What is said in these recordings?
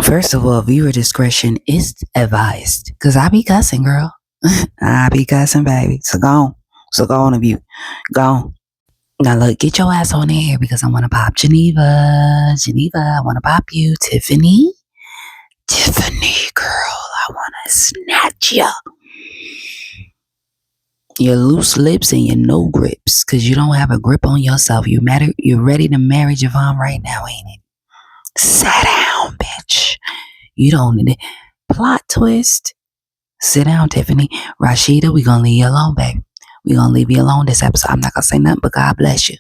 First of all, viewer discretion is advised. Cause I be cussing, girl. I be cussing, baby. So go on. So go on of you. Go on. Now look, get your ass on here because I wanna pop Geneva. Geneva, I wanna pop you. Tiffany. Tiffany, girl, I wanna snatch ya. Your loose lips and your no grips. Cause you don't have a grip on yourself. You're ready to marry Javon right now, ain't it? Sit down, bitch. You don't need it. Plot twist. Sit down, Tiffany. Rashida, we gonna leave you alone, babe. We gonna leave you alone this episode. I'm not gonna say nothing, but God bless you.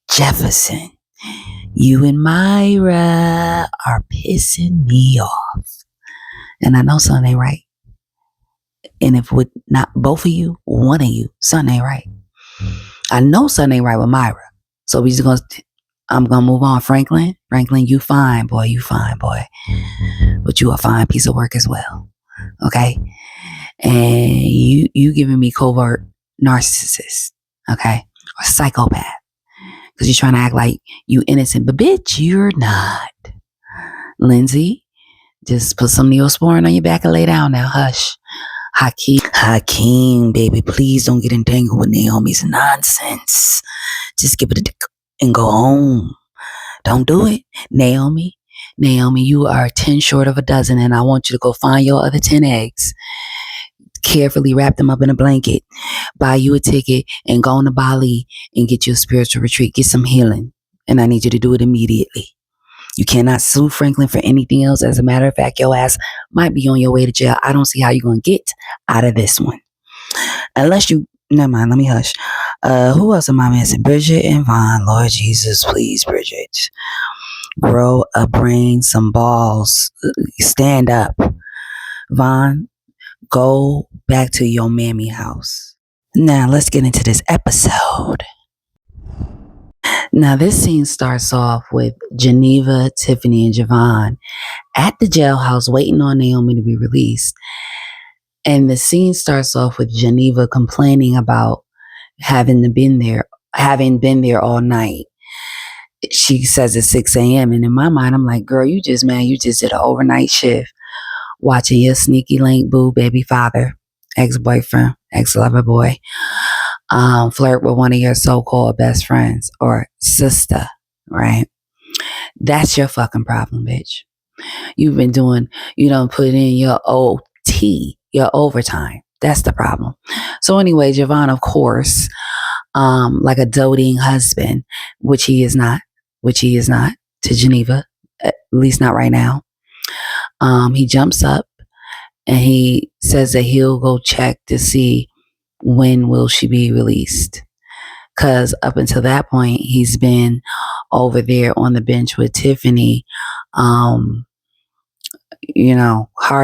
Jefferson, you and Myra are pissing me off. And I know something ain't right. And if with not both of you, one of you, something ain't right. I know something ain't right with Myra. So I'm gonna move on. Franklin, you fine, boy. You fine, boy. But you a fine piece of work as well. Okay? And you giving me covert narcissist, okay? Or psychopath. Because you're trying to act like you innocent. But bitch, you're not. Lindsay, just put some Neosporin on your back and lay down now. Hush. Hakeem, baby, please don't get entangled with Naomi's nonsense. Just give it a dick and go home. Don't do it. Naomi, you are 10 short of a dozen, and I want you to go find your other 10 eggs. Carefully wrap them up in a blanket. Buy you a ticket and go on to Bali and get you a spiritual retreat. Get some healing. And I need you to do it immediately. You cannot sue Franklin for anything else. As a matter of fact, your ass might be on your way to jail. I don't see how you're going to get out of this one. Unless you, never mind, let me hush. Who else am I missing? Bridget and Vaughn. Lord Jesus, please, Bridget. Grow a brain, some balls. Stand up. Vaughn, go back to your mammy house. Now, let's get into this episode. Now, this scene starts off with Geneva, Tiffany, and Javon at the jailhouse waiting on Naomi to be released. And the scene starts off with Geneva complaining about having been there all night. She says it's 6 a.m. And in my mind, I'm like, girl, you just did an overnight shift watching your sneaky link boo baby father, ex-boyfriend, ex-lover boy, flirt with one of your so-called best friends or sister, right? That's your fucking problem, bitch. You don't put in your OT, your overtime. That's the problem. So anyway, Javon, of course, like a doting husband, which he is not to Geneva, at least not right now. He jumps up and he says that he'll go check to see when will she be released. Because up until that point, he's been over there on the bench with Tiffany, hard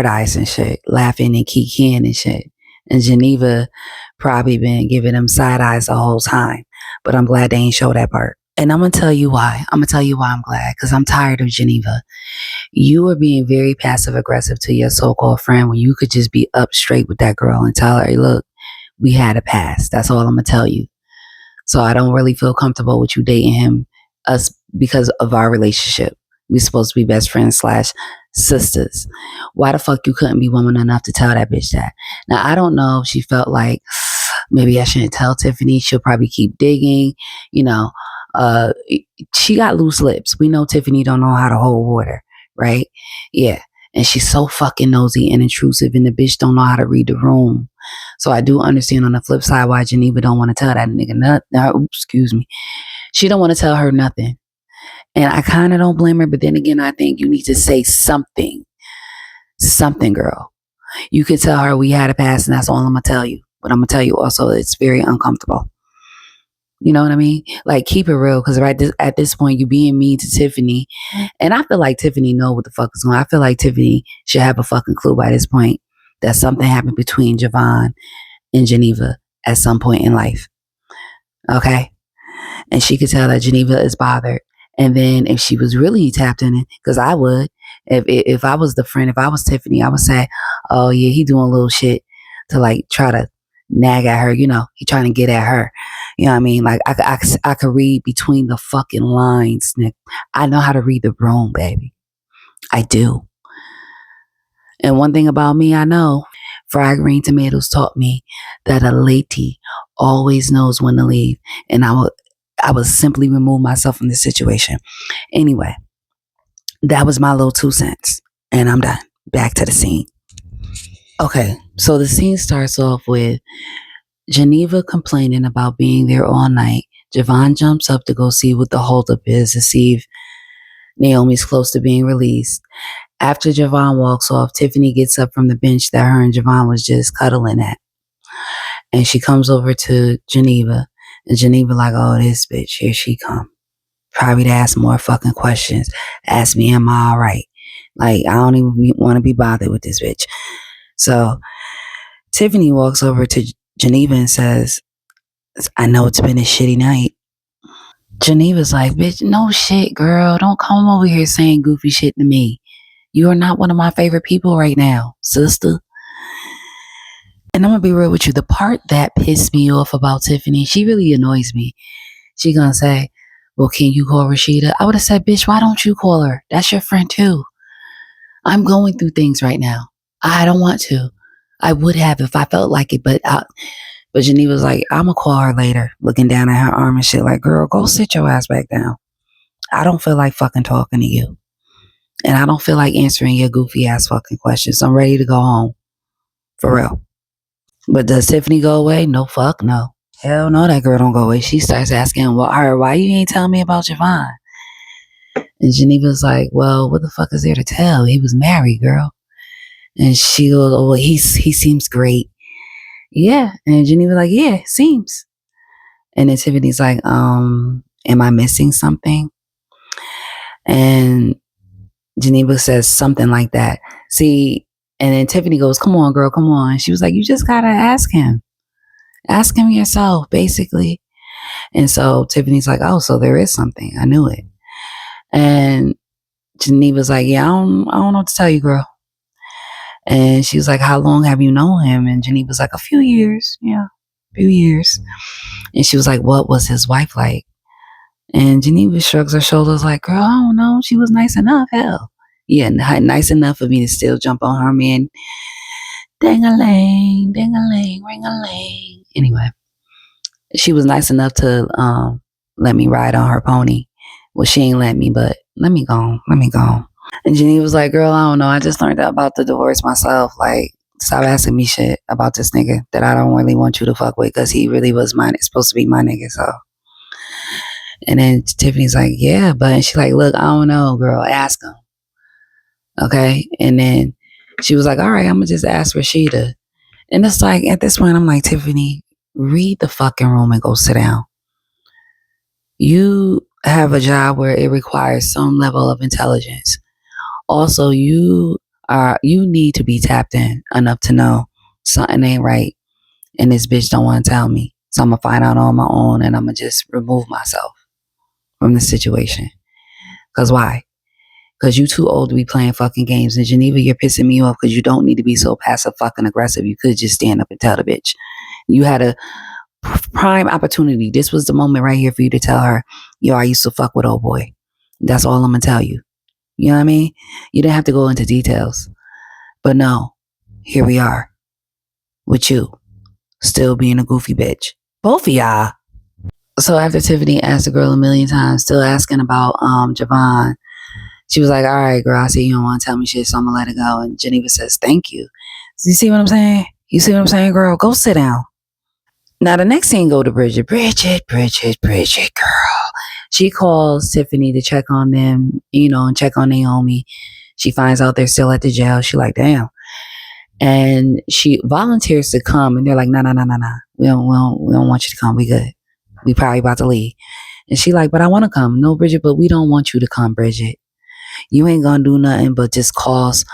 eyes and shit, laughing and kikiing and shit. And Geneva probably been giving him side eyes the whole time. But I'm glad they ain't show that part. And I'm going to tell you why. I'm glad. Because I'm tired of Geneva. You are being very passive aggressive to your so-called friend when you could just be up straight with that girl and tell her, hey, look, we had a past. That's all I'm going to tell you. So I don't really feel comfortable with you dating us because of our relationship. We supposed to be best friends / sisters. Why the fuck you couldn't be woman enough to tell that bitch that? Now, I don't know if she felt like maybe I shouldn't tell Tiffany. She'll probably keep digging. She got loose lips. We know Tiffany don't know how to hold water, right? Yeah. And she's so fucking nosy and intrusive, and the bitch don't know how to read the room. So I do understand on the flip side why Geneva don't want to tell that nigga She don't want to tell her nothing. And I kind of don't blame her, but then again, I think you need to say something. Something, girl. You could tell her we had a past, and that's all I'm going to tell you. But I'm going to tell you also it's very uncomfortable. You know what I mean? Like, keep it real, because at this point, you're being mean to Tiffany. And I feel like Tiffany know what the fuck is going on. I feel like Tiffany should have a fucking clue by this point that something happened between Javon and Geneva at some point in life. Okay? And she could tell that Geneva is bothered. And then if she was really tapped in it, because I would, if I was the friend, if I was Tiffany, I would say, oh yeah, he doing a little shit to like try to nag at her, he trying to get at her. You know what I mean? Like I could read between the fucking lines, Nick. I know how to read the room, baby. I do. And one thing about me, I know fried green tomatoes taught me that a lady always knows when to leave. And I would simply remove myself from the situation. Anyway, that was my little 2 cents. And I'm done. Back to the scene. Okay, so the scene starts off with Geneva complaining about being there all night. Javon jumps up to go see what the holdup is to see if Naomi's close to being released. After Javon walks off, Tiffany gets up from the bench that her and Javon was just cuddling at. And she comes over to Geneva. And Geneva like, oh, this bitch, here she come. Probably to ask more fucking questions. Ask me, am I all right? Like, I don't even want to be bothered with this bitch. So Tiffany walks over to Geneva and says, I know it's been a shitty night. Geneva's like, bitch, no shit, girl. Don't come over here saying goofy shit to me. You are not one of my favorite people right now, sister. And I'm gonna be real with you. The part that pissed me off about Tiffany, she really annoys me. She gonna say, well, can you call Rashida? I would have said, bitch, why don't you call her? That's your friend too. I'm going through things right now. I don't want to. I would have if I felt like it, but Geneva's like, I'm gonna call her later, looking down at her arm and shit like, girl, go sit your ass back down. I don't feel like fucking talking to you. And I don't feel like answering your goofy ass fucking questions. I'm ready to go home. For real. But does Tiffany go away? No, fuck no. Hell no, that girl don't go away. She starts asking her, why you ain't telling me about Javon? And Geneva's like, well, what the fuck is there to tell? He was married, girl. And she goes, oh, well, he seems great. Yeah. And Geneva's like, yeah, seems. And then Tiffany's like, am I missing something? And Geneva says something like that. See, and then Tiffany goes, come on, girl, come on. She was like, you just gotta ask him. Ask him yourself, basically. And so Tiffany's like, oh, so there is something. I knew it. And Geneva's like, yeah, I don't know what to tell you, girl. And she was like, how long have you known him? And Geneva's like, a few years. Yeah, a few years. And she was like, what was his wife like? And Geneva shrugs her shoulders like, girl, I don't know. She was nice enough. Hell. Yeah, nice enough for me to still jump on her man. Ding-a-ling, ding-a-ling, ring-a-ling. Anyway, she was nice enough to let me ride on her pony. Well, she ain't let me, but let me go. And Geneva was like, girl, I don't know. I just learned about the divorce myself. Like, stop asking me shit about this nigga that I don't really want you to fuck with because he really was mine. It's supposed to be my nigga, so. And then Tiffany's like, yeah, but she's like, look, I don't know, girl. Ask him. Okay. And then she was like, all right, I'm going to just ask Rashida. And it's like, at this point, I'm like, Tiffany, read the fucking room and go sit down. You have a job where it requires some level of intelligence. Also, you need to be tapped in enough to know something ain't right. And this bitch don't want to tell me. So I'm going to find out on my own and I'm going to just remove myself from the situation. Because why? Because you too old to be playing fucking games. And Geneva, you're pissing me off because you don't need to be so passive fucking aggressive. You could just stand up and tell the bitch. You had a prime opportunity. This was the moment right here for you to tell her, yo, I used to fuck with old boy. That's all I'm going to tell you. You know what I mean? You didn't have to go into details. But no, here we are. With you. Still being a goofy bitch. Both of y'all. So after Tiffany asked the girl a million times, still asking about Javon, she was like, all right, girl, I see you don't want to tell me shit, so I'm going to let it go. And Geneva says, thank you. So you see what I'm saying? You see what I'm saying, girl? Go sit down. Now, the next scene go to Bridget. Bridget, girl. She calls Tiffany to check on them, and check on Naomi. She finds out they're still at the jail. She like, damn. And she volunteers to come, and they're like, no. We don't want you to come. We good. We probably about to leave. And she like, but I want to come. No, Bridget, but we don't want you to come, Bridget. You ain't gonna do nothing but just cause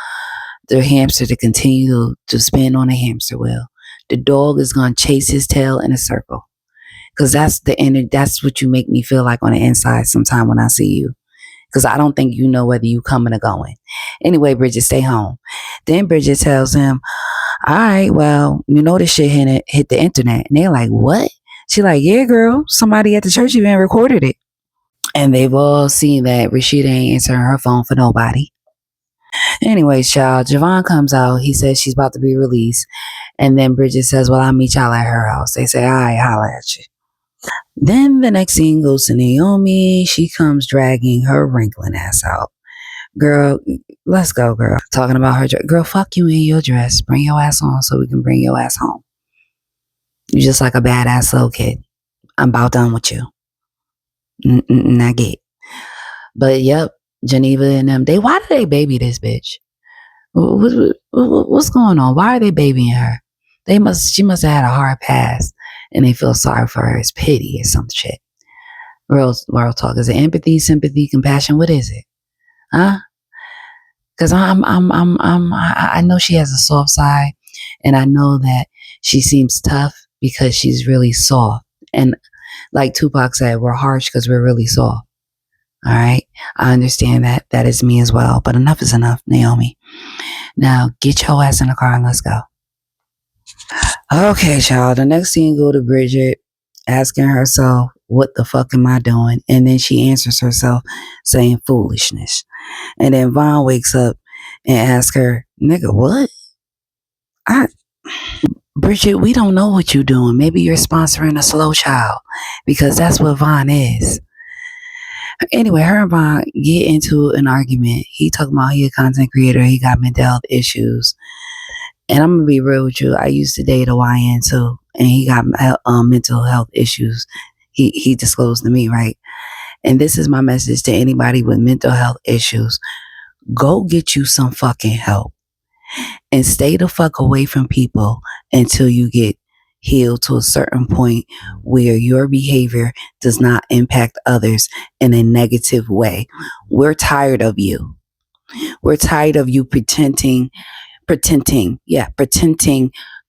the hamster to continue to spin on a hamster wheel. The dog is gonna chase his tail in a circle. Cause that's what you make me feel like on the inside sometime when I see you. Cause I don't think you know whether you coming or going. Anyway, Bridget, stay home. Then Bridget tells him, all right, well, this shit hit the internet. And they're like, what? She like, yeah, girl, somebody at the church even recorded it. And they've all seen that Rashida ain't answering her phone for nobody. Anyways, child, Javon comes out. He says she's about to be released. And then Bridget says, well, I'll meet y'all at her house. They say, all right, holla at you. Then the next scene goes to Naomi. She comes dragging her wrinkling ass out. Girl, let's go, girl. Talking about her dress. Girl, fuck you in your dress. Bring your ass on so we can bring your ass home. You just like a badass little kid. I'm about done with you. I get. But yep, Geneva and them, why do they baby this bitch? What's going on? Why are they babying her? She must have had a hard past and they feel sorry for her. It's pity or some shit. Real talk. Is it empathy, sympathy, compassion? What is it? Huh? Because I know she has a soft side, and I know that she seems tough because she's really soft. And like Tupac said, we're harsh because we're really soft. All right, I understand that. That is me as well. But enough is enough, Naomi. Now get your ass in the car and let's go. Okay, child. The next scene go to Bridget asking herself, what the fuck am I doing? And then she answers herself saying foolishness. And then Vaughn wakes up and asks her, nigga, what? Bridget, we don't know what you're doing. Maybe you're sponsoring a slow child because that's what Vaughn is. Anyway, her and Vaughn get into an argument. He talking about he a content creator. He got mental health issues. And I'm going to be real with you. I used to date a YN too. And he got mental health issues. He disclosed to me, right? And this is my message to anybody with mental health issues. Go get you some fucking help. And stay the fuck away from people until you get healed to a certain point where your behavior does not impact others in a negative way. We're tired of you. We're tired of you pretending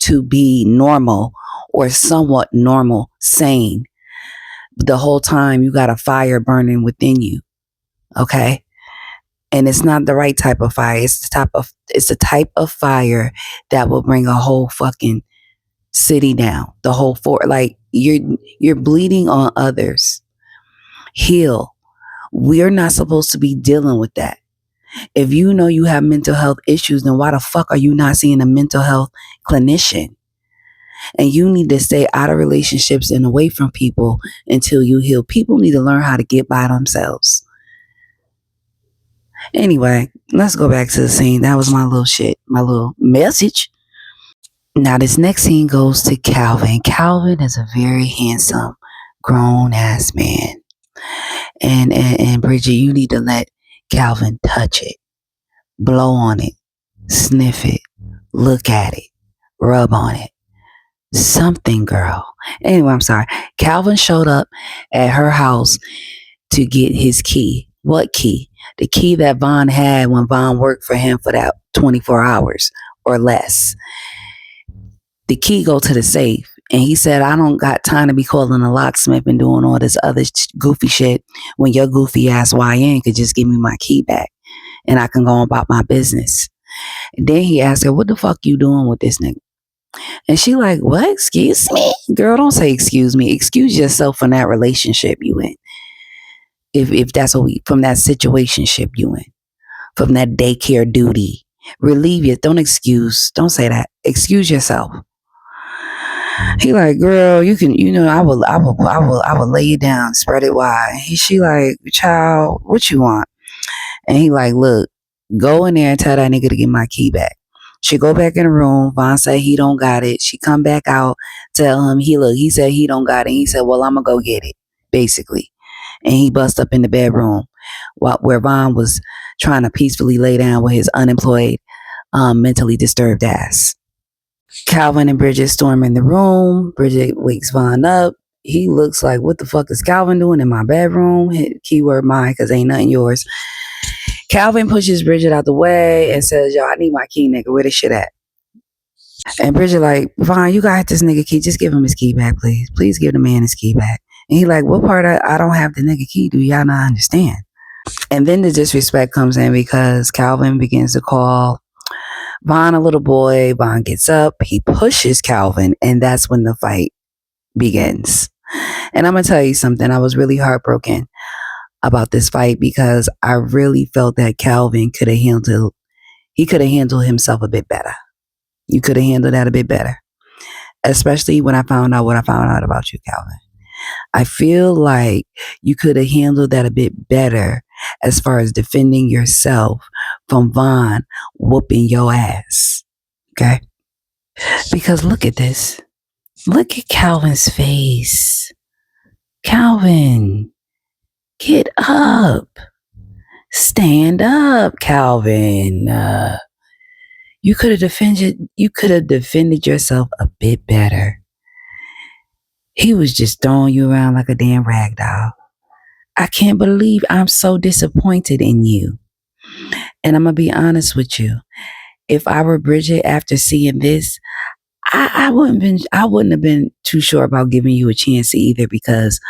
to be normal or somewhat normal, sane. The whole time you got a fire burning within you. Okay? And it's not the right type of fire. It's the type of fire that will bring a whole fucking city down. The whole fort. Like you're bleeding on others. Heal. We're not supposed to be dealing with that. If you know you have mental health issues, then why the fuck are you not seeing a mental health clinician? And you need to stay out of relationships and away from people until you heal. People need to learn how to get by themselves. Anyway, let's go back to the scene. That was my little message. Now this next scene goes to Calvin. Calvin is a very handsome, grown ass man. And Bridget, you need to let Calvin touch it. Blow on it. Sniff it. Look at it. Rub on it. Something, girl. Anyway, I'm sorry. Calvin showed up at her house to get his key. What key? The key that Vaughn had when Vaughn worked for him for that 24 hours or less. The key go to the safe. And he said, I don't got time to be calling a locksmith and doing all this other goofy shit when your goofy ass YN could just give me my key back and I can go about my business. And then he asked her, what the fuck you doing with this nigga? And she like, what? Excuse me? Girl, don't say excuse me. Excuse yourself from that relationship you in. If that's what from that situationship you in. From that daycare duty. Relieve you. Don't say that. Excuse yourself. He like, girl, you can, I will lay you down, spread it wide. She like, child, what you want? And he like, look, go in there and tell that nigga to get my key back. She go back in the room. Vaughn say he don't got it. She come back out, tell him he said he don't got it. He said, well, I'm gonna go get it, basically. And he bust up in the bedroom where Vaughn was trying to peacefully lay down with his unemployed, mentally disturbed ass. Calvin and Bridget storm in the room. Bridget wakes Vaughn up. He looks like, what the fuck is Calvin doing in my bedroom? Keyword mine, because ain't nothing yours. Calvin pushes Bridget out the way and says, yo, I need my key, nigga. Where this shit at? And Bridget like, Vaughn, you got this nigga key. Just give him his key back, please. Please give the man his key back. And he like, what part I don't have the nigga key? Do y'all not understand? And then the disrespect comes in because Calvin begins to call Vaughn a little boy. Vaughn gets up. He pushes Calvin. And that's when the fight begins. And I'm going to tell you something. I was really heartbroken about this fight because I really felt that Calvin could have He could have handled himself a bit better. You could have handled that a bit better. Especially when I found out what I found out about you, Calvin. I feel like you could have handled that a bit better as far as defending yourself from Vaughn whooping your ass. Okay? Because look at this. Look at Calvin's face. Calvin, get up. Stand up, Calvin. You could have defended yourself a bit better. He was just throwing you around like a damn rag doll. I can't believe I'm so disappointed in you. And I'm gonna be honest with you. If I were Bridget after seeing this, I wouldn't have been too sure about giving you a chance either, because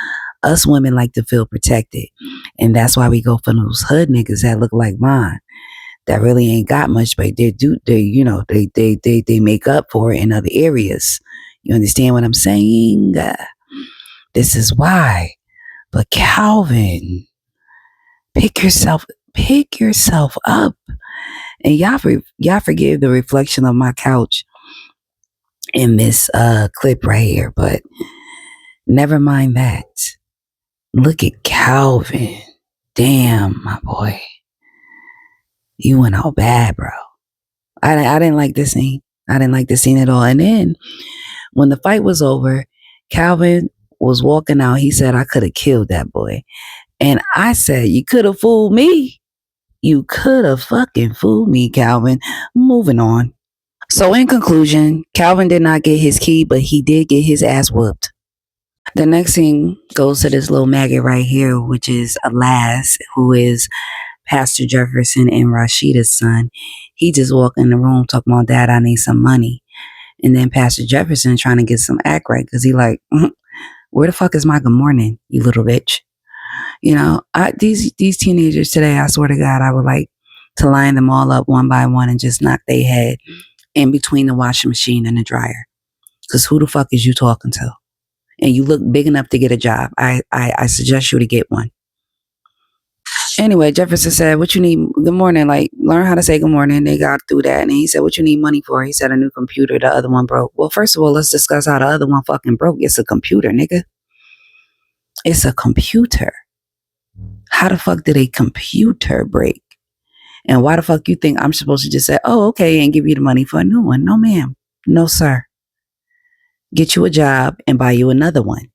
us women like to feel protected. And that's why we go for those hood niggas that look like mine. That really ain't got much, but they make up for it in other areas. You understand what I'm saying? This is why. But Calvin, pick yourself up. And y'all forgive the reflection of my couch in this clip right here, but never mind that. Look at Calvin. Damn, my boy. You went all bad, bro. I didn't like this scene. I didn't like the scene at all. And then when the fight was over, Calvin was walking out. He said, I could have killed that boy. And I said, you could have fooled me. You could have fucking fooled me, Calvin. Moving on. So in conclusion, Calvin did not get his key, but he did get his ass whooped. The next scene goes to this little maggot right here, which is Alas, who is Pastor Jefferson and Rashida's son. He just walked in the room talking about, Dad, I need some money. And then Pastor Jefferson trying to get some act right, because he like, where the fuck is my good morning, you little bitch? You know, these teenagers today, I swear to God, I would like to line them all up one by one and just knock their head in between the washing machine and the dryer. Because who the fuck is you talking to? And you look big enough to get a job. I suggest you to get one. Anyway, Jefferson said, what you need? Good morning. Like, learn how to say good morning. They got through that. And he said, what you need money for? He said, a new computer. The other one broke. Well, first of all, let's discuss how the other one fucking broke. It's a computer, nigga. It's a computer. How the fuck did a computer break? And why the fuck you think I'm supposed to just say, oh, okay, and give you the money for a new one? No, ma'am. No, sir. Get you a job and buy you another one.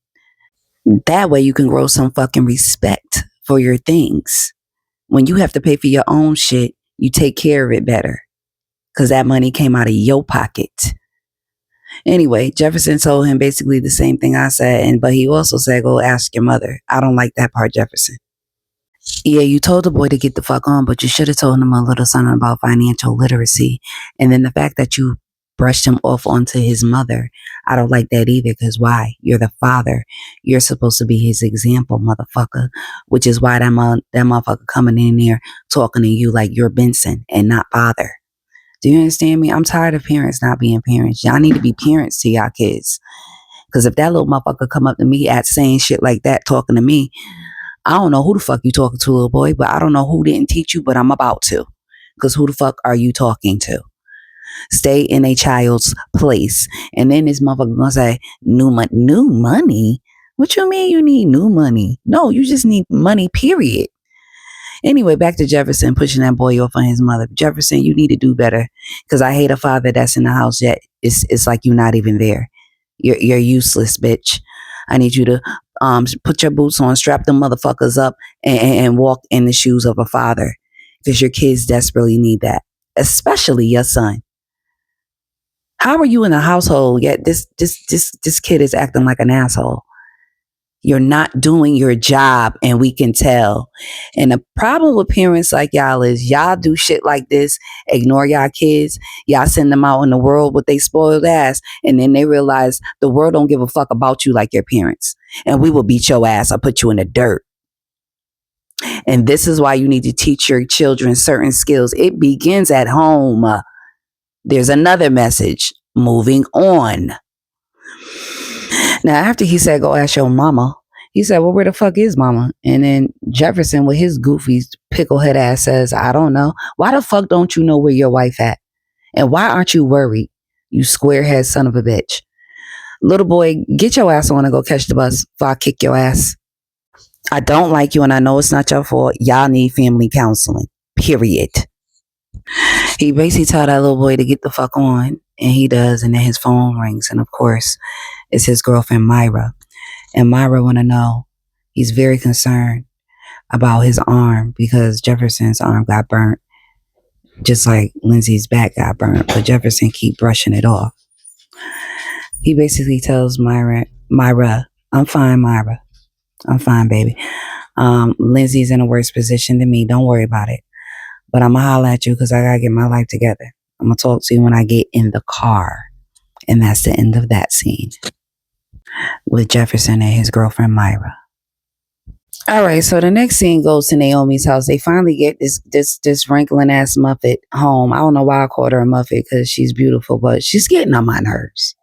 That way you can grow some fucking respect for your things. When you have to pay for your own shit, you take care of it better, because that money came out of your pocket. Anyway, Jefferson told him basically the same thing I said, but he also said, go ask your mother. I don't like that part, Jefferson. Yeah, you told the boy to get the fuck on, but you should have told him a little something about financial literacy. And then the fact that you brushed him off onto his mother, I don't like that either, because why? You're the father. You're supposed to be his example, motherfucker, which is why that motherfucker coming in there talking to you like you're Benson and not father. Do you understand me? I'm tired of parents not being parents. Y'all need to be parents to y'all kids. Because if that little motherfucker come up to me at saying shit like that, talking to me, I don't know who the fuck you talking to, little boy, but I don't know who didn't teach you, but I'm about to. Because who the fuck are you talking to? Stay in a child's place. And then this motherfucker gonna say, new money? What you mean you need new money? No, you just need money, period. Anyway, back to Jefferson pushing that boy off on his mother. Jefferson, you need to do better, because I hate a father that's in the house yet. It's like you're not even there. You're useless, bitch. I need you to put your boots on, strap them motherfuckers up, and walk in the shoes of a father, because your kids desperately need that, especially your son. How are you in a household yet this kid is acting like an asshole? You're not doing your job, and we can tell. And the problem with parents like y'all is y'all do shit like this, ignore y'all kids, y'all send them out in the world with they spoiled ass, and then they realize the world don't give a fuck about you like your parents, and we will beat your ass or put you in the dirt. And this is why you need to teach your children certain skills. It begins at home. There's another message. Moving on. Now, after he said, go ask your mama, He said, well, where the fuck is mama? And then Jefferson, with his goofy picklehead ass, says, I don't know. Why the fuck don't you know where your wife at? And why aren't you worried, you squarehead son of a bitch? Little boy, get your ass on and go catch the bus before I kick your ass. I don't like you and I know it's not your fault. Y'all need family counseling. Period. He basically told that little boy to get the fuck on, and he does, and then his phone rings, and of course, it's his girlfriend Myra. And Myra want to know, he's very concerned about his arm because Jefferson's arm got burnt, just like Lindsay's back got burnt, but Jefferson keep brushing it off. He basically tells Myra, I'm fine, Myra. I'm fine, baby. Lindsay's in a worse position than me. Don't worry about it. But I'm going to holler at you because I got to get my life together. I'm going to talk to you when I get in the car. And that's the end of that scene with Jefferson and his girlfriend, Myra. All right, so the next scene goes to Naomi's house. They finally get this wrinkling ass Muffet home. I don't know why I called her a Muffet because she's beautiful, but she's getting on my nerves.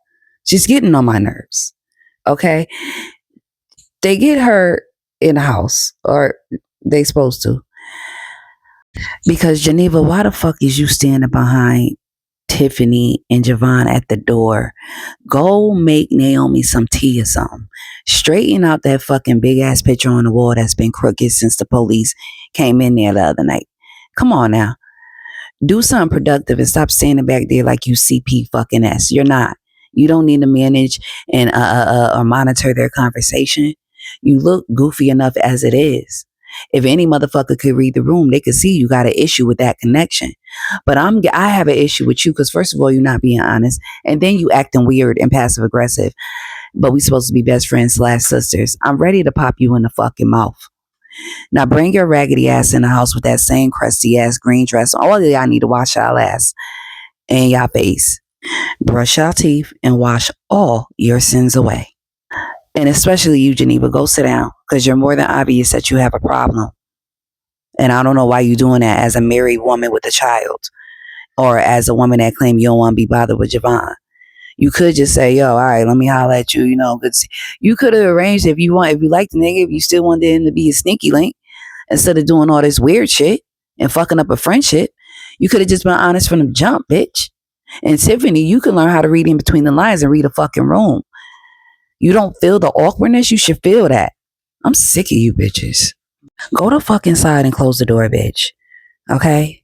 She's getting on my nerves. Okay? They get her in the house, or they supposed to. Because Geneva, why the fuck is you standing behind Tiffany and Javon at the door? Go make Naomi some tea or something. Straighten out that fucking big ass picture on the wall that's been crooked since the police came in there the other night. Come on now. Do something productive and stop standing back there like you CP fucking S. You're not. You don't need to manage and or monitor their conversation. You look goofy enough as it is. If any motherfucker could read the room, they could see you got an issue with that connection. But I have an issue with you because first of all, you're not being honest, and then you acting weird and passive aggressive. But we supposed to be best friends / sisters. I'm ready to pop you in the fucking mouth. Now bring your raggedy ass in the house with that same crusty ass green dress. All of y'all need to wash y'all ass and y'all face. Brush your teeth and wash all your sins away. And especially you, Geneva, go sit down because you're more than obvious that you have a problem. And I don't know why you're doing that as a married woman with a child or as a woman that claims you don't want to be bothered with Javon. You could just say, yo, all right, let me holler at you. You know, you could have arranged if you like the nigga, if you still wanted him to be a sneaky link instead of doing all this weird shit and fucking up a friendship. You could have just been honest from the jump, bitch. And Tiffany, you can learn how to read in between the lines and read a fucking room. You don't feel the awkwardness? You should feel that. I'm sick of you bitches. Go the fuck inside and close the door, bitch. Okay?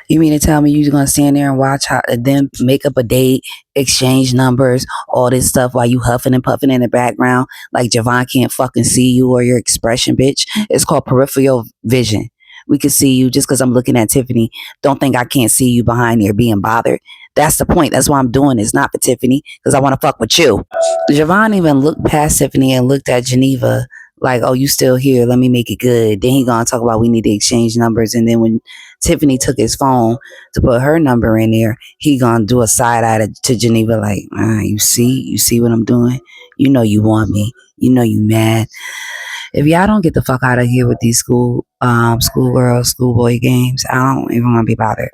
You mean to tell me you're going to stand there and watch them make up a date, exchange numbers, all this stuff while you huffing and puffing in the background like Javon can't fucking see you or your expression, bitch? It's called peripheral vision. We can see you just because I'm looking at Tiffany. Don't think I can't see you behind there being bothered. That's the point. That's why I'm doing this. Not for Tiffany, because I want to fuck with you. Javon even looked past Tiffany and looked at Geneva like, oh, you still here. Let me make it good. Then he gonna talk about we need to exchange numbers. And then when Tiffany took his phone to put her number in there, he gonna do a side eye to Geneva like, you see what I'm doing? You know you want me. You know you mad. If y'all don't get the fuck out of here with these schoolgirls, schoolboy games, I don't even want to be bothered.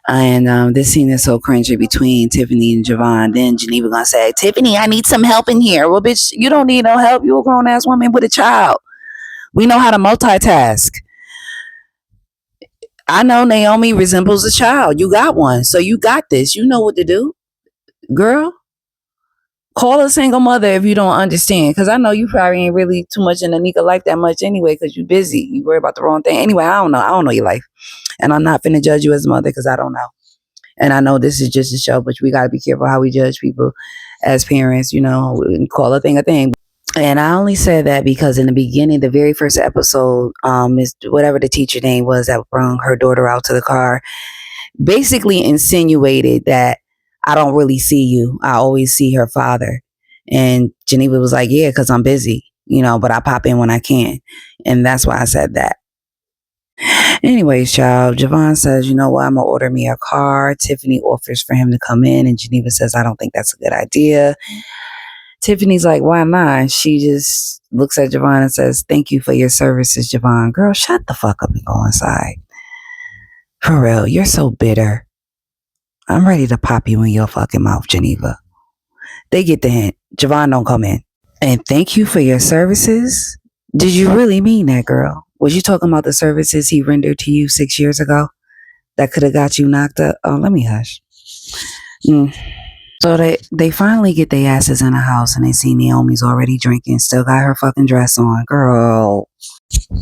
And this scene is so cringy between Tiffany and Javon. Then Geneva gonna say, Tiffany, I need some help in here. Well, bitch, you don't need no help. You a grown ass woman with a child. We know how to multitask. I know Naomi resembles a child. You got one. So you got this. You know what to do. Girl, call a single mother if you don't understand. Because I know you probably ain't really too much in the Nika life that much anyway because you busy. You worry about the wrong thing. Anyway, I don't know your life. And I'm not finna judge you as a mother because I don't know. And I know this is just a show, but we got to be careful how we judge people as parents, you know, call a thing a thing. And I only said that because in the beginning, the very first episode, whatever the teacher name was that brought her daughter out to the car, basically insinuated that I don't really see you. I always see her father. And Geneva was like, yeah, because I'm busy, you know, but I pop in when I can. And that's why I said that. Anyways, child, Javon says, you know what, I'm going to order me a car. Tiffany offers for him to come in, and Geneva says, I don't think that's a good idea. Tiffany's like, why not? She just looks at Javon and says, thank you for your services, Javon. Girl, shut the fuck up and go inside. For real, you're so bitter. I'm ready to pop you in your fucking mouth, Geneva. They get the hint. Javon don't come in. And thank you for your services. Did you really mean that, girl? Was you talking about the services he rendered to you 6 years ago that could have got you knocked up? Oh, let me hush. Mm. So they finally get their asses in the house and they see Naomi's already drinking, still got her fucking dress on. Girl.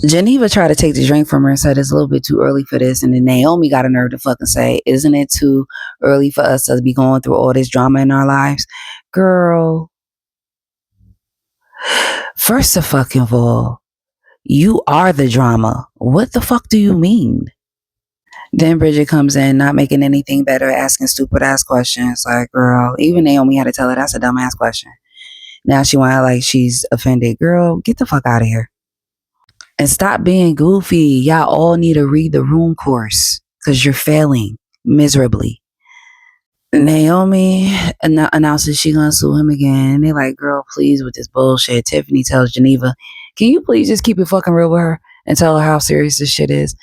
Geneva tried to take the drink from her and said it's a little bit too early for this. And then Naomi got a nerve to fucking say, isn't it too early for us to be going through all this drama in our lives? Girl, first of fucking all, you are the drama. What the fuck do you mean? Then Bridget comes in, not making anything better, asking stupid ass questions. Like, girl, even Naomi had to tell her that's a dumb ass question. Now she wanna like she's offended. Girl, get the fuck out of here. And stop being goofy. Y'all all need to read the room course because you're failing miserably. Naomi announces she gonna sue him again. And they like, girl, please with this bullshit. Tiffany tells Geneva, can you please just keep it fucking real with her and tell her how serious this shit is?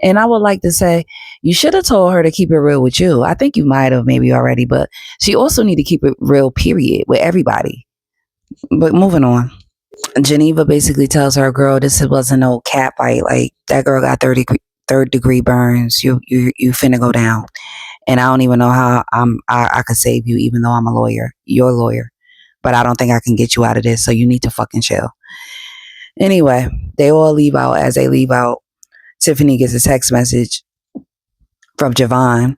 And I would like to say, you should have told her to keep it real with you. I think you might have maybe already, but she also need to keep it real, period, with everybody. But moving on. Geneva basically tells her, girl, this wasn't no cat fight. Like, that girl got third degree burns. You finna go down. And I don't even know how I could save you, even though I'm a lawyer. You're a lawyer. But I don't think I can get you out of this, so you need to fucking chill. Anyway, they all leave out. As they leave out, Tiffany gets a text message from Javon,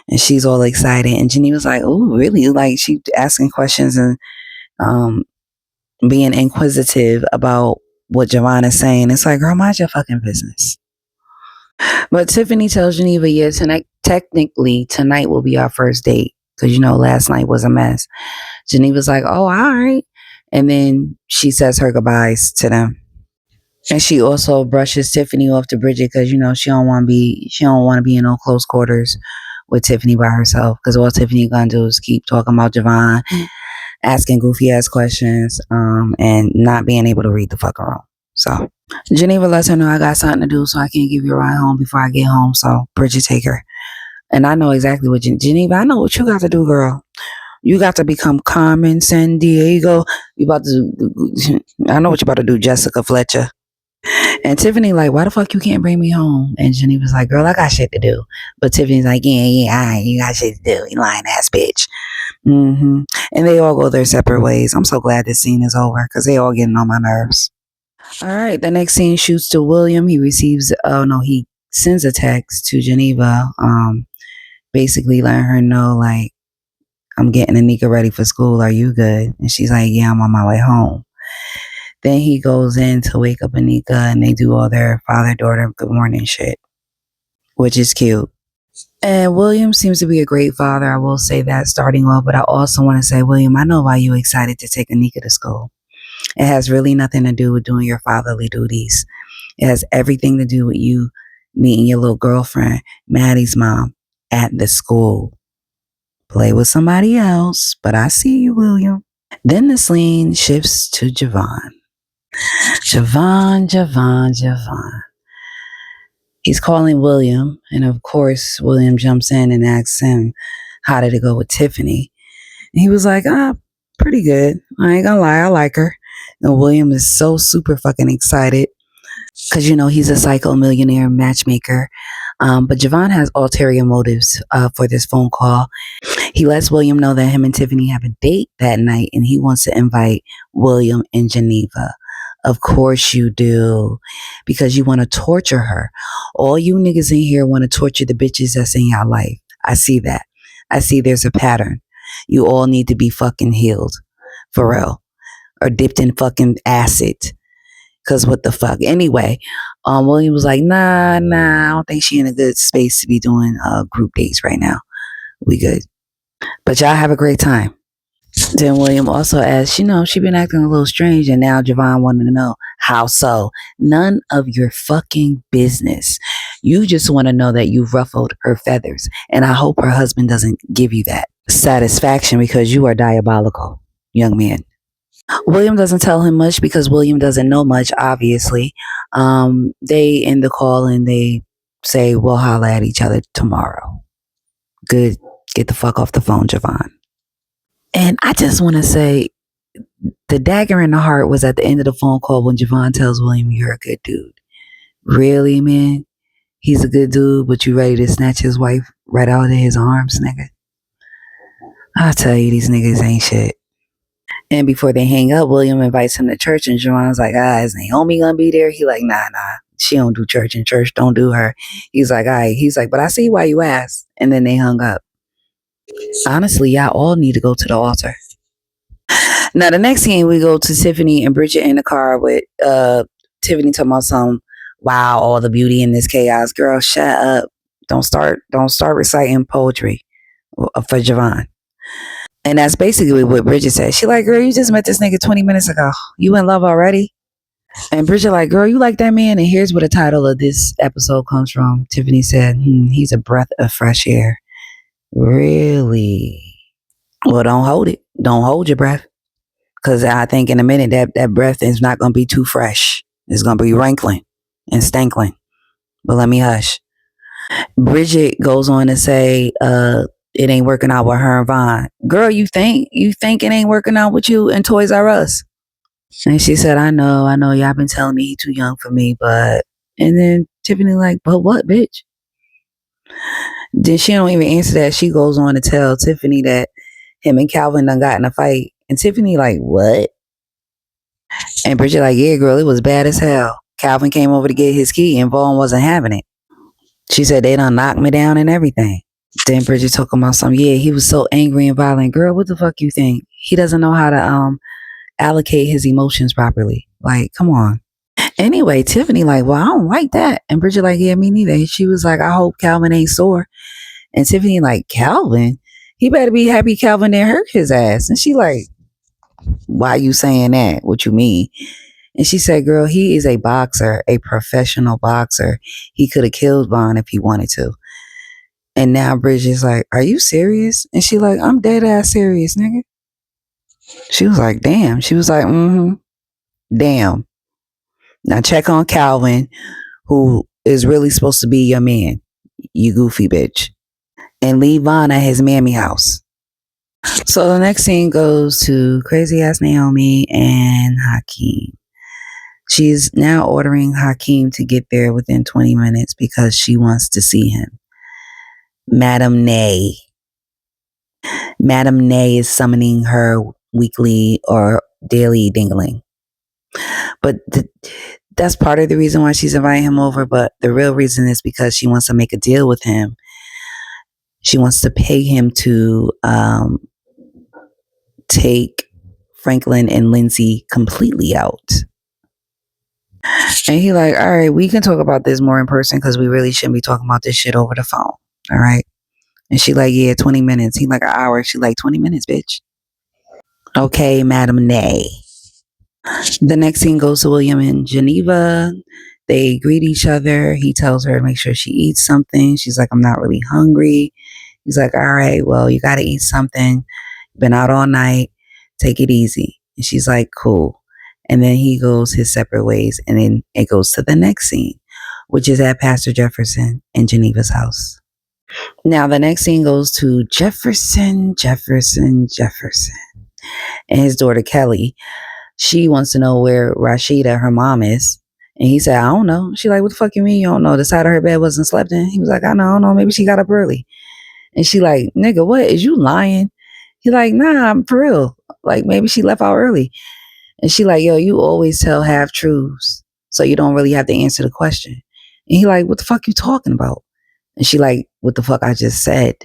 and she's all excited. And Geneva's like, oh, really? Like, she asking questions and being inquisitive about what Javon is saying. It's like, girl, mind your fucking business. But Tiffany tells Geneva, yeah, technically, tonight will be our first date. Because, last night was a mess. Geneva's like, oh, all right. And then she says her goodbyes to them. And she also brushes Tiffany off to Bridget because, she don't want to be in no close quarters with Tiffany by herself. Because all Tiffany gonna do is keep talking about Javon, asking goofy ass questions, and not being able to read the fucking room. So Geneva lets her know I got something to do, so I can't give you a ride home before I get home. So Bridget take her. And I know exactly what Geneva, I know what you got to do, girl. You got to become Carmen San Diego. I know what you about to do, Jessica Fletcher. And Tiffany like, why the fuck you can't bring me home? And Geneva's like, girl, I got shit to do. But Tiffany's like, yeah, all right, you got shit to do, you lying ass bitch. And they all go their separate ways. I'm so glad this scene is over because they all getting on my nerves. All right, the next scene shoots to William. He sends a text to Geneva, basically letting her know, like, I'm getting Anika ready for school. Are you good? And she's like, yeah, I'm on my way home. Then he goes in to wake up Anika and they do all their father-daughter good morning shit, which is cute. And William seems to be a great father. I will say that starting off, but I also want to say, William, I know why you're excited to take Anika to school. It has really nothing to do with doing your fatherly duties. It has everything to do with you meeting your little girlfriend, Maddie's mom, at the school. Play with somebody else, but I see you, William. Then the scene shifts to Javon. Javon. He's calling William, and of course, William jumps in and asks him, how did it go with Tiffany? And he was like, pretty good. I ain't gonna lie, I like her. And William is so super fucking excited because, he's a psycho millionaire matchmaker. But Javon has ulterior motives for this phone call. He lets William know that him and Tiffany have a date that night, and he wants to invite William and Geneva. Of course you do, because you want to torture her. All you niggas in here want to torture the bitches that's in your life. I see that. I see there's a pattern. You all need to be fucking healed, for real, or dipped in fucking acid. Cause what the fuck? Anyway, William was like, nah, I don't think she in a good space to be doing group dates right now. We good. But y'all have a great time. Then William also asked, she been acting a little strange, and now Javon wanted to know how so. None of your fucking business. You just want to know that you ruffled her feathers, and I hope her husband doesn't give you that satisfaction because you are diabolical, young man. William doesn't tell him much because William doesn't know much, obviously. They end the call and they say, we'll holler at each other tomorrow. Good. Get the fuck off the phone, Javon. And I just want to say, The dagger in the heart was at the end of the phone call when Javon tells William, "You're a good dude." Really, man? He's a good dude, but you ready to snatch his wife right out of his arms, nigga? I tell you, these niggas ain't shit. And before they hang up, William invites him to church, and Javon's like, is Naomi gonna be there? He like, nah. She don't do church, and church don't do her. He's like, all right. He's like, but I see why you asked. And then they hung up. Honestly, y'all all need to go to the altar. Now, the next scene, we go to Tiffany and Bridget in the car with Tiffany talking about some, wow, all the beauty in this chaos. Girl, shut up. Don't start reciting poetry for Javon. And that's basically what Bridget said. She like, girl, you just met this nigga 20 minutes ago. You in love already? And Bridget like, girl, you like that man? And here's where the title of this episode comes from. Tiffany said, he's a breath of fresh air. Really? Well, don't hold it. Don't hold your breath. Because I think in a minute that breath is not going to be too fresh. It's going to be rankling and stankling. But let me hush. Bridget goes on to say, it ain't working out with her and Vaughn. Girl, you think it ain't working out with you and Toys R Us? And she said, I know, y'all been telling me he too young for me, but... And then Tiffany like, but what, bitch? Then she don't even answer that. She goes on to tell Tiffany that him and Calvin done got in a fight. And Tiffany like, what? And Bridget like, yeah, girl, it was bad as hell. Calvin came over to get his key and Vaughn wasn't having it. She said they done knocked me down and everything. Then Bridget talking about something. Yeah, he was so angry and violent. Girl, what the fuck you think? He doesn't know how to allocate his emotions properly. Like, come on. Anyway, Tiffany like, well, I don't like that. And Bridget like, yeah, me neither. She was like, I hope Calvin ain't sore. And Tiffany like, Calvin? He better be happy Calvin didn't hurt his ass. And she like, why you saying that? What you mean? And she said, girl, he is a boxer, a professional boxer. He could have killed Vaughn if he wanted to. And now Bridget's like, are you serious? And she like, I'm dead ass serious, nigga. She was like, damn. She was like, damn. Now check on Calvin, who is really supposed to be your man, you goofy bitch. And leave Vaughn at his mammy house. So the next scene goes to crazy ass Naomi and Hakeem. She's now ordering Hakeem to get there within 20 minutes because she wants to see him. Madam Nay is summoning her weekly or daily dingling. But that's part of the reason why she's inviting him over. But the real reason is because she wants to make a deal with him. She wants to pay him to take Franklin and Lindsay completely out. And he like, all right, we can talk about this more in person because we really shouldn't be talking about this shit over the phone. All right. And she like, yeah, 20 minutes. He like, an hour. She like, 20 minutes, bitch. Okay, Madam Nay. The next scene goes to William and Geneva. They greet each other. He tells her to make sure she eats something. She's like, I'm not really hungry. He's like, all right, well, you got to eat something. Been out all night. Take it easy. And she's like, cool. And then he goes his separate ways. And then it goes to the next scene, which is at Pastor Jefferson and Geneva's house. Now, the next scene goes to Jefferson, and his daughter, Kelly. She wants to know where Rashida, her mom, is. And he said, I don't know. She like, what the fuck you mean you don't know? The side of her bed wasn't slept in. He was like, I don't know. Maybe she got up early. And she like, nigga, what? Is you lying? He like, nah, I'm for real. Like, maybe she left out early. And she like, yo, you always tell half truths, so you don't really have to answer the question. And he like, what the fuck you talking about? And she like, what the fuck I just said?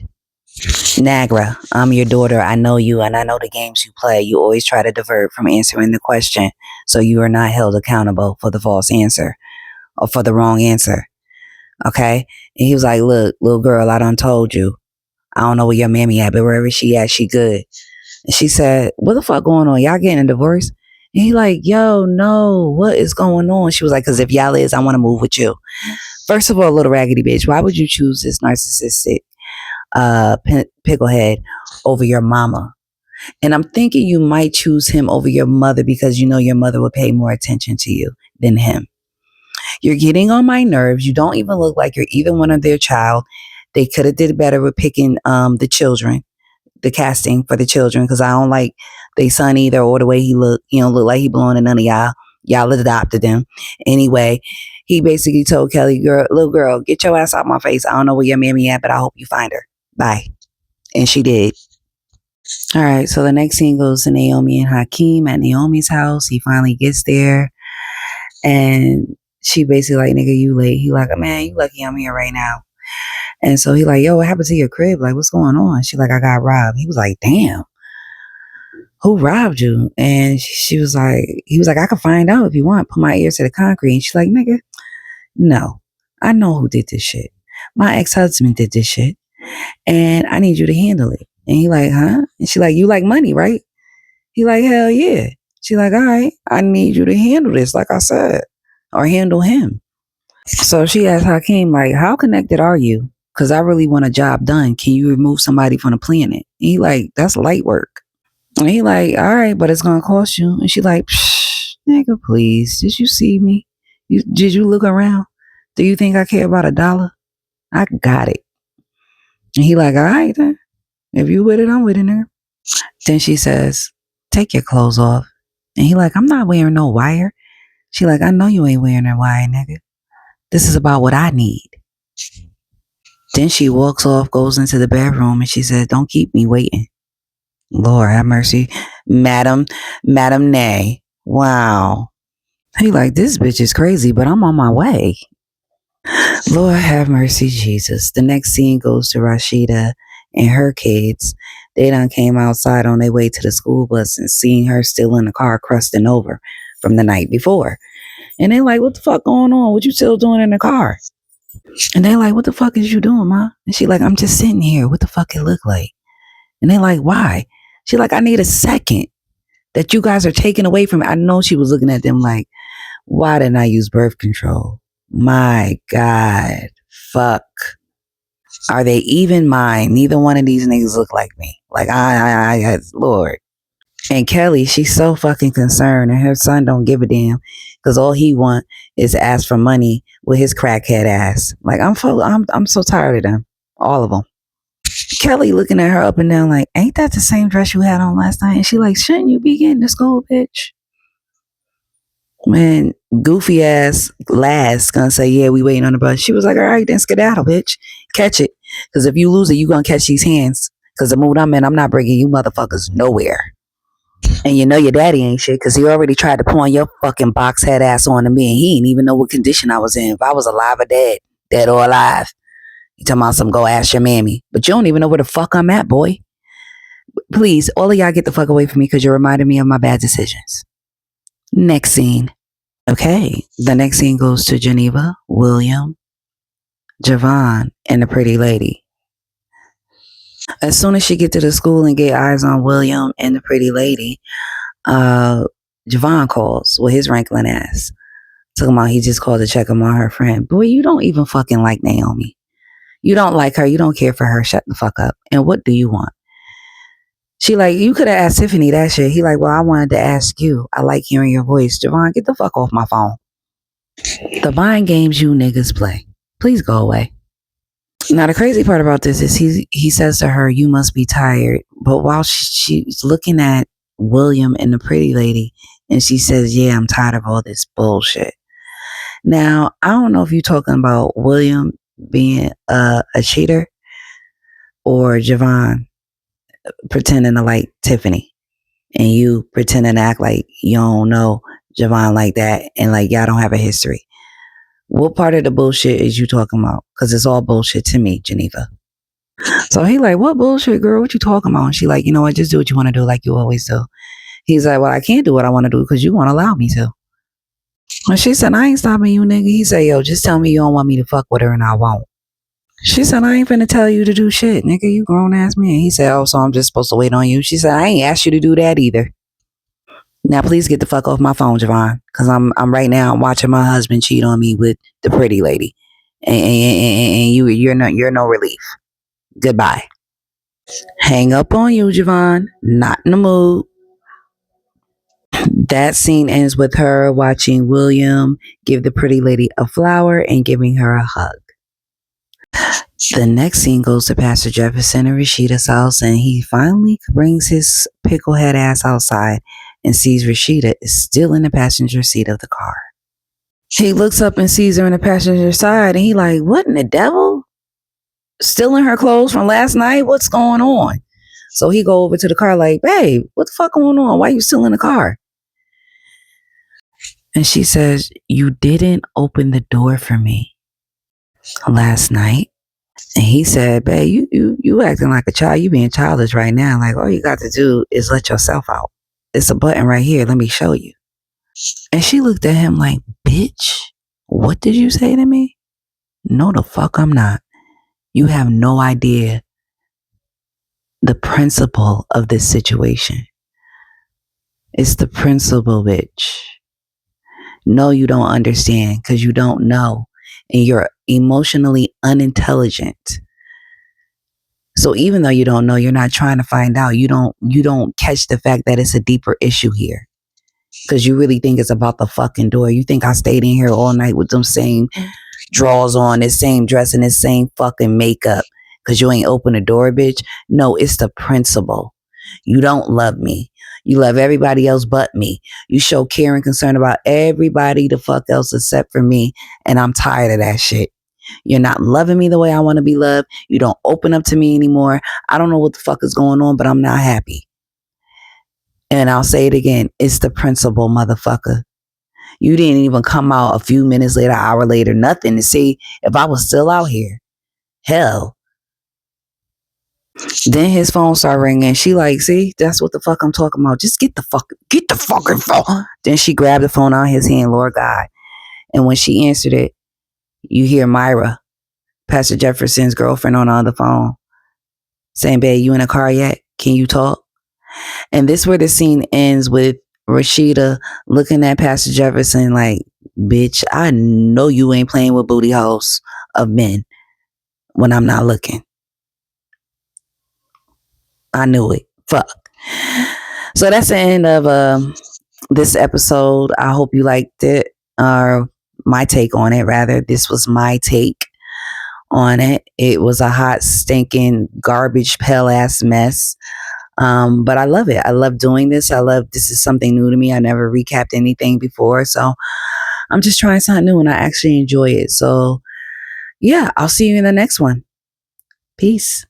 Nagra, I'm your daughter. I know you and I know the games you play. You always try to divert from answering the question, so you are not held accountable for the false answer or for the wrong answer. Okay? And he was like, look, little girl, I done told you. I don't know where your mammy at, but wherever she at, she good. And she said, what the fuck going on? Y'all getting a divorce? And he like, yo, no, what is going on? She was like, because if y'all is, I want to move with you. First of all, little raggedy bitch, why would you choose this narcissistic picklehead over your mama? And I'm thinking you might choose him over your mother because you know your mother would pay more attention to you than him. You're getting on my nerves. You don't even look like you're either one of their child. They could have did better with picking the children, the casting for the children, because I don't like they son either, or the way he look. He don't look like he belong to none of y'all. Y'all adopted him. Anyway, he basically told Kelly, girl, little girl, get your ass out my face. I don't know where your mammy at, but I hope you find her. Bye. And she did. All right, so the next scene goes to Naomi and Hakeem at Naomi's house. He finally gets there, and she basically like, nigga, you late. He like, man, you lucky I'm here right now. And so he like, yo, what happened to your crib? Like, what's going on? She like, I got robbed. He was like, damn, who robbed you? And she was like, he was like, I can find out if you want. Put my ears to the concrete. And she's like, nigga, no, I know who did this shit. My ex-husband did this shit, and I need you to handle it. And he like, huh? And she like, you like money, right? He like, hell yeah. She like, all right, I need you to handle this, like I said, or handle him. So she asked Hakeem, like, how connected are you? Because I really want a job done. Can you remove somebody from the planet? And he like, that's light work. And he like, all right, but it's gonna cost you. And she like, psh, nigga, please, did you see me? Did you look around? Do you think I care about $1? I got it. And he like, all right then. If you with it, I'm with it, nigga. Then she says, take your clothes off. And he like, I'm not wearing no wire. She like, I know you ain't wearing that wire, nigga. This is about what I need. Then she walks off, goes into the bedroom, and she says, don't keep me waiting. Lord have mercy. Madam Nay. Wow. He like, this bitch is crazy, but I'm on my way. Lord have mercy, Jesus. The next scene goes to Rashida and her kids. They done came outside on their way to the school bus and seeing her still in the car crusting over from the night before. And they like, what the fuck going on? What you still doing in the car? And they like, what the fuck is you doing, ma? And she like, I'm just sitting here. What the fuck it look like? And they like, why? She like, I need a second that you guys are taking away from me. I know she was looking at them like, why didn't I use birth control? My God. Fuck. Are they even mine? Neither one of these niggas look like me. Like, Lord. And Kelly, she's so fucking concerned, and her son don't give a damn because all he want is to ask for money with his crackhead ass. Like, I'm so tired of them, all of them. Kelly looking at her up and down like, ain't that the same dress you had on last night? And she like, shouldn't you be getting to school, bitch? Man, goofy ass Laz gonna say, yeah, we waiting on the bus. She was like, all right, then skedaddle, bitch. Catch it. Because if you lose it, you gonna catch these hands. Because the mood I'm in, I'm not bringing you motherfuckers nowhere. And you know your daddy ain't shit because he already tried to pawn your fucking box head ass on to me, and he didn't even know what condition I was in. If I was alive or dead or alive. You talking about some go ask your mammy. But you don't even know where the fuck I'm at, boy. Please, all of y'all get the fuck away from me because you're reminding me of my bad decisions. Next scene. Okay, the next scene goes to Geneva, William, Javon, and the pretty lady. As soon as she get to the school and get eyes on William and the pretty lady, Javon calls with his rankling ass. Talking about he just called to check him on her friend. Boy, you don't even fucking like Naomi. You don't like her. You don't care for her. Shut the fuck up. And what do you want? She like, you could have asked Tiffany that shit. He like, well, I wanted to ask you. I like hearing your voice. Javon, get the fuck off my phone. The mind games you niggas play. Please go away. Now, the crazy part about this is he says to her, you must be tired. But while she's looking at William and the pretty lady, and she says, yeah, I'm tired of all this bullshit. Now, I don't know if you're talking about William being a cheater or Javon pretending to like Tiffany and you pretending to act like you don't know Javon like that and like y'all don't have a history. What part of the bullshit is you talking about? Because it's all bullshit to me, Geneva. So he like, what bullshit, girl? What you talking about? And she like, you know what? Just do what you want to do like you always do. He's like, well, I can't do what I want to do because you won't allow me to. And she said, I ain't stopping you, nigga. He said, yo, just tell me you don't want me to fuck with her and I won't. She said, I ain't finna tell you to do shit, nigga. You grown ass man. He said, oh, so I'm just supposed to wait on you. She said, I ain't asked you to do that either. Now, please get the fuck off my phone, Javon, because I'm right now watching my husband cheat on me with the pretty lady, and you're no relief. Goodbye. Hang up on you, Javon. Not in the mood. That scene ends with her watching William give the pretty lady a flower and giving her a hug. The next scene goes to Pastor Jefferson and Rashida's house, and he finally brings his picklehead ass outside and sees Rashida is still in the passenger seat of the car. He looks up and sees her in the passenger side, and he like, what in the devil? Still in her clothes from last night? What's going on? So he go over to the car like, babe, what the fuck going on? Why you still in the car? And she says, you didn't open the door for me last night. And he said, babe, you acting like a child. You being childish right now. Like, all you got to do is let yourself out. It's a button right here. Let me show you. And she looked at him like, bitch, what did you say to me? No, the fuck I'm not. You have no idea the principle of this situation. It's the principle, bitch. No, you don't understand because you don't know. And you're emotionally unintelligent. So even though you don't know, you're not trying to find out. You don't catch the fact that it's a deeper issue here. Because you really think it's about the fucking door. You think I stayed in here all night with them same drawers on, this same dress, and this same fucking makeup because you ain't open the door, bitch. No, it's the principle. You don't love me. You love everybody else but me. You show care and concern about everybody the fuck else except for me, and I'm tired of that shit. You're not loving me the way I want to be loved. You don't open up to me anymore. I don't know what the fuck is going on, but I'm not happy. And I'll say it again. It's the principle, motherfucker. You didn't even come out a few minutes later, an hour later, nothing to see if I was still out here. Hell. Then his phone started ringing. She like, see, that's what the fuck I'm talking about. Just get the fucking phone. Then she grabbed the phone out of his hand, Lord God. And when she answered it, you hear Myra, Pastor Jefferson's girlfriend, on the other phone saying, babe, you in a car yet? Can you talk? And this is where the scene ends with Rashida looking at Pastor Jefferson like, bitch, I know you ain't playing with booty holes of men when I'm not looking. I knew it. Fuck. So that's the end of this episode. I hope you liked it, or my take on it, rather. This was my take on it. It was a hot, stinking, garbage, pale ass mess. But I love it. I love doing this. This is something new to me. I never recapped anything before. So I'm just trying something new and I actually enjoy it. So yeah, I'll see you in the next one. Peace.